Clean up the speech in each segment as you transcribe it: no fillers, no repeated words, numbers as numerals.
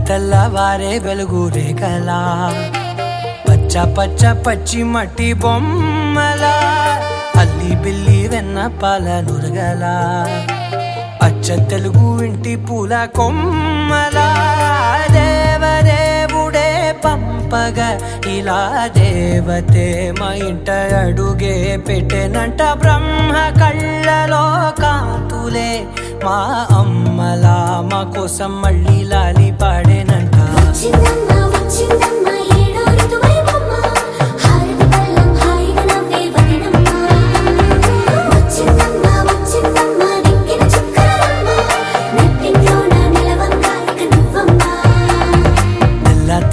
తెల్లవారే వెలుగు రేఖలా పచ్చ పచ్చ పచ్చి మట్టి బొమ్మలా అల్లి బిల్లి వెన్న పాల నురగలా అచ్చ తెలుగు ఇంటి పూల కొమ్మలా దేవదేవుడే పంపగ ఇలా దేవతే మా ఇంట అడుగే పెట్టెనంట బ్రహ్మ కళ్ళలో కాంతులే మా అమ్మలా మా కోసం మళ్ళీ లాలి పాడేనంట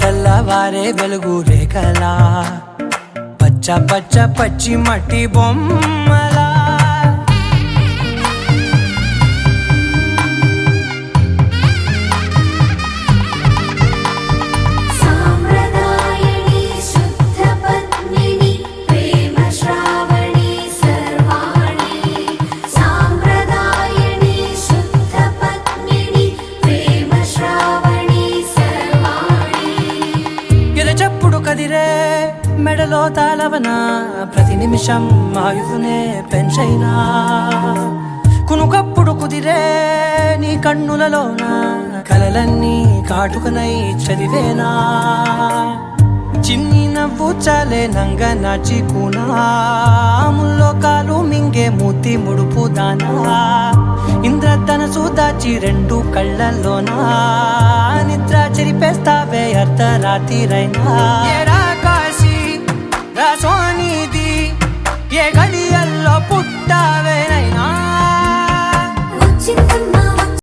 తెల్లవారే వెలుగు రేఖలా పచ్చ పచ్చ పచ్చి మట్టి బొమ్మలా కదిరే మెడలో తాళవన ప్రతి నిమిషం ఆయుధునే పెంచైనా కునుకప్పుడు కుదిరే నీ కన్నులలోన కలలన్నీ కాటుకనై చదివేనా చిన్ని నవ్వు చాలే నంగ నాచి కూనాముల్లో కాలు మింగే మూతి ముడుపు దానా ఇంద్రధనసు దాచి రెండు కళ్ళల్లోనా నిద్ర చెరిపేస్తావే అర్ధరాత్రిరైనా కాశీ రాసోని